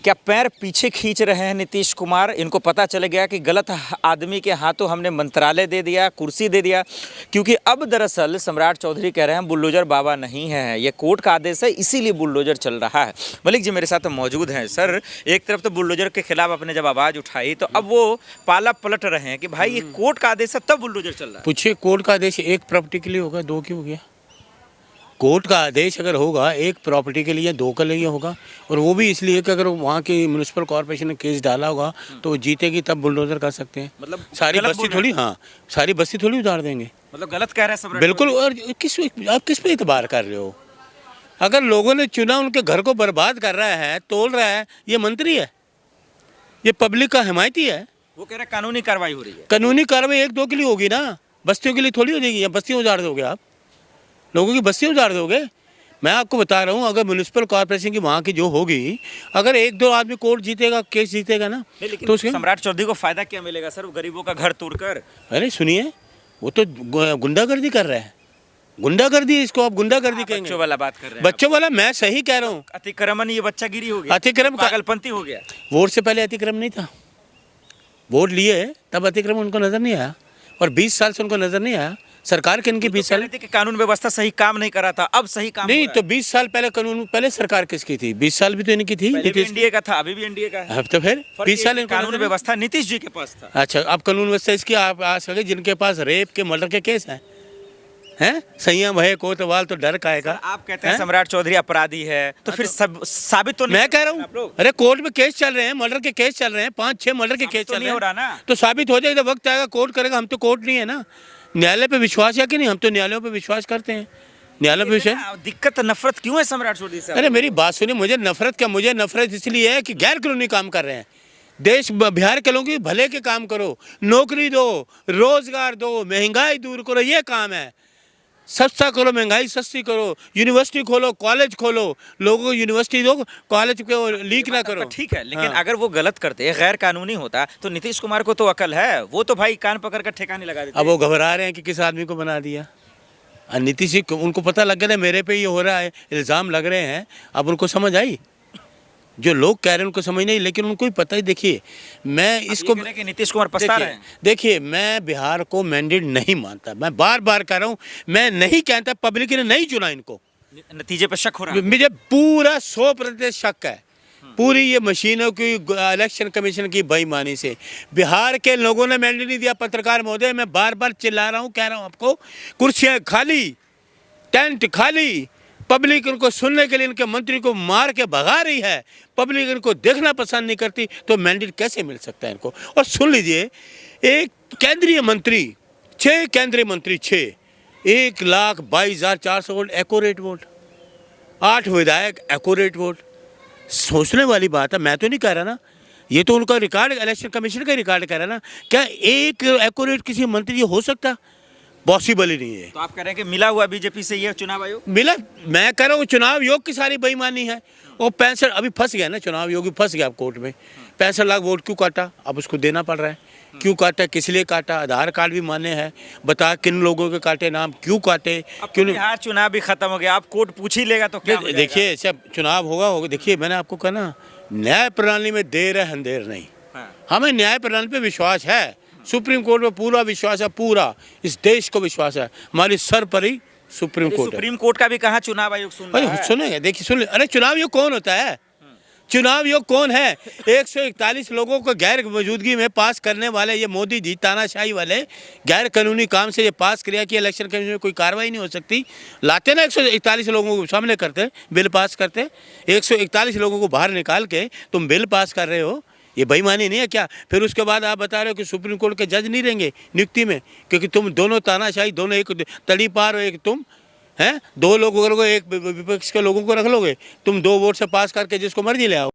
क्या पैर पीछे खींच रहे हैं नीतीश कुमार? इनको पता चल गया कि गलत आदमी के हाथों हमने मंत्रालय दे दिया, कुर्सी दे दिया। क्योंकि अब दरअसल सम्राट चौधरी कह रहे हैं बुलडोजर बाबा नहीं है, ये कोर्ट का आदेश है, इसीलिए बुलडोजर चल रहा है। मलिक जी मेरे साथ मौजूद हैं। सर, एक तरफ तो बुलडोजर के खिलाफ आपने जब आवाज़ उठाई तो अब वो पाला पलट रहे हैं कि भाई ये कोर्ट का आदेश है तब बुलडोजर चल रहा है। पूछिए, कोर्ट का आदेश एक प्रॉपर्टी के लिए होगा, दो क्यों हो गया? कोर्ट का आदेश अगर होगा एक प्रॉपर्टी के लिए, दो के लिए होगा, और वो भी इसलिए कि अगर वहाँ की म्यूनिसिपल कॉर्पोरेशन ने केस डाला होगा तो वो जीतेगी तब बुलडोजर कर सकते हैं। मतलब सारी बस्ती थोड़ी, हाँ सारी बस्ती थोड़ी उतार देंगे। मतलब गलत कह रहे हैं सब। बिल्कुल। और आप किस पे इतबार कर रहे हो? अगर लोगों ने चुना, उनके घर को बर्बाद कर रहा है, तोड़ रहा है, ये मंत्री है, ये पब्लिक का हिमायती है। वो कह रहे हैं कानूनी कार्रवाई हो रही है। कानूनी कार्रवाई एक दो के लिए होगी ना, बस्तियों के लिए थोड़ी हो जाएगी। या बस्तियाँ उजाड़ दोगे आप? लोगों की बस्तियाँ उजाड़ दोगे? मैं आपको बता रहा हूँ, अगर म्यूनिसिपल कॉर्पोरेशन की वहाँ की जो होगी, अगर एक दो आदमी कोर्ट जीतेगा, केस जीतेगा ना, तो सम्राट चौधरी को फायदा क्या मिलेगा सर, गरीबों का घर तोड़कर? अरे सुनिए, वो तो गुंडागर्दी कर रहे हैं, गुंडागर्दी, इसको आप गुंडागर्दी कहेंगे। बच्चों वाला बात कर रहे हैं। बच्चों वाला, मैं सही कह रहा हूँ। अतिक्रमण, ये बच्चागिरी हो गया, अतिक्रमण, पागलपंती हो गया। वोट से पहले अतिक्रमण नहीं था, वोट लिए तब अतिक्रमण उनको नजर नहीं आया, और 20 साल से उनको नजर नहीं आया। सरकार के इनके 20 साल कि कानून व्यवस्था सही काम नहीं कर रहा था, अब सही काम नहीं, तो 20 साल पहले कानून, पहले सरकार किसकी थी? 20 साल भी तो इनकी थी। एनडीए का था, अभी भी एनडीए का है। अब तो फिर 20 साल कानून व्यवस्था नीतीश जी के पास था। अच्छा, अब कानून व्यवस्था इसकी आप आ सके जिनके पास रेप के, मर्डर के केस हैं संयम है, कोतवाल तो डर काएगा। आप कहते हैं सम्राट चौधरी अपराधी है, तो फिर सब साबित तो नहीं? मैं कह रहा हूँ, अरे कोर्ट में केस चल रहे हैं, मर्डर के केस चल रहे हैं, 5-6 मर्डर के केस चल रहे हैं, तो साबित हो जाएगा, वक्त आएगा, कोर्ट करेगा। हम तो कोर्ट नहीं है ना, न्यायालय पे विश्वास है कि नहीं? हम तो न्यायालयों पे विश्वास करते हैं, न्यायालय पे विश्वास। दिक्कत नफरत क्यों है सम्राट चौधरी से? अरे मेरी बात सुनिए, मुझे नफरत क्या, मुझे नफरत इसलिए है कि गैर कानूनी काम कर रहे हैं। देश, बिहार के लोगों के भले के काम करो, नौकरी दो, रोजगार दो, महंगाई दूर करो, ये काम है। सस्ता करो, महंगाई सस्ती करो, यूनिवर्सिटी खोलो, कॉलेज खोलो, लोगों को यूनिवर्सिटी दो, कॉलेज को लीक ना करो। ठीक है, लेकिन अगर वो गलत करते, गैर कानूनी होता, तो नीतीश कुमार को तो अकल है, वो तो भाई कान पकड़ कर ठिकाने लगा देते। अब वो घबरा रहे हैं कि किस आदमी को बना दिया। नीतीश जी, उनको पता लग गया मेरे पे ये हो रहा है, इल्ज़ाम लग रहे हैं, अब उनको समझ आई। जो लोग कह रहे हैं उनको समझ नहीं, लेकिन उनको ही पता है। देखिए, मैं इसको, नीतीश कुमार पछता रहे हैं। देखिए, मैं बिहार को मैंडेट नहीं मानता, मैं बार बार कह रहा हूँ, मैं नहीं कहता, पब्लिक ने नहीं चुना इनको। नतीजे पर शक हो रहा है? मुझे पूरा 100% शक है, पूरी ये मशीनों की, इलेक्शन कमीशन की बेईमानी से बिहार के लोगों ने मैंडेट नहीं दिया। पत्रकार महोदय, मैं बार बार चिल्ला रहा हूँ, कह रहा हूँ आपको, कुर्सियाँ खाली, टेंट खाली, पब्लिक इनको सुनने के लिए इनके मंत्री को मार के भगा रही है, पब्लिक इनको देखना पसंद नहीं करती, तो मैंडेट कैसे मिल सकता है इनको? और सुन लीजिए, एक केंद्रीय मंत्री, 6 केंद्रीय मंत्री, 6, 1,22,400 वोट एक्यूरेट वोट, 8 विधायक एक्यूरेट वोट। सोचने वाली बात है, मैं तो नहीं कह रहा ना, ये तो उनका रिकॉर्ड, इलेक्शन कमीशन का रिकॉर्ड कह रहा है ना। क्या एक एक्यूरेट किसी मंत्री ये हो सकता? पॉसिबल ही नहीं है। तो आप कह रहे हैं कि मिला हुआ बीजेपी से ये चुनाव आयोग मिला? मैं कह रहा हूँ चुनाव आयोग की सारी बेईमानी है। वो 65, अभी फंस गया ना चुनाव आयोग, फंस गया अब कोर्ट में। 65 लाख वोट क्यों काटा? अब उसको देना पड़ रहा है। क्यों काटा, किस लिए काटा? आधार कार्ड भी मान्य है, बता किन लोगों के काटे नाम, क्यों काटे, क्यों नहीं? बिहार चुनाव भी खत्म हो गया, आप कोर्ट पूछ ही लेगा तो क्या? देखिए, सब चुनाव होगा। देखिए, मैंने आपको कहा ना, न्याय प्रणाली में देर है, अंधेर नहीं। हमें न्याय प्रणाली पे विश्वास है, सुप्रीम कोर्ट में पूरा विश्वास है, पूरा इस देश को विश्वास है, हमारी सर पर ही सुप्रीम कोर्ट है। सुप्रीम कोर्ट का भी कहा चुनाव आयोग सुन रहा है? सुनेंगे, देखिए, सुन। अरे चुनाव आयोग कौन होता है? चुनाव आयोग कौन है? 141 लोगों को गैर मौजूदगी में पास करने वाले ये मोदी जी, तानाशाही वाले, गैर कानूनी काम से ये पास किया कि इलेक्शन कमीशन में कोई कार्रवाई नहीं हो सकती। लाते ना 141 लोगों को सामने करते, बिल पास करते, 141 लोगों को बाहर निकाल के तुम बिल पास कर रहे हो, ये बेईमानी नहीं है क्या? फिर उसके बाद आप बता रहे हो कि सुप्रीम कोर्ट के जज नहीं रहेंगे नियुक्ति में, क्योंकि तुम दोनों तानाशाही, दोनों एक तड़ी पार हो, एक तुम हैं, 2 लोगों को, एक विपक्ष के लोगों को रख लोगे, तुम 2 वोट से पास करके जिसको मर्जी ले आओ।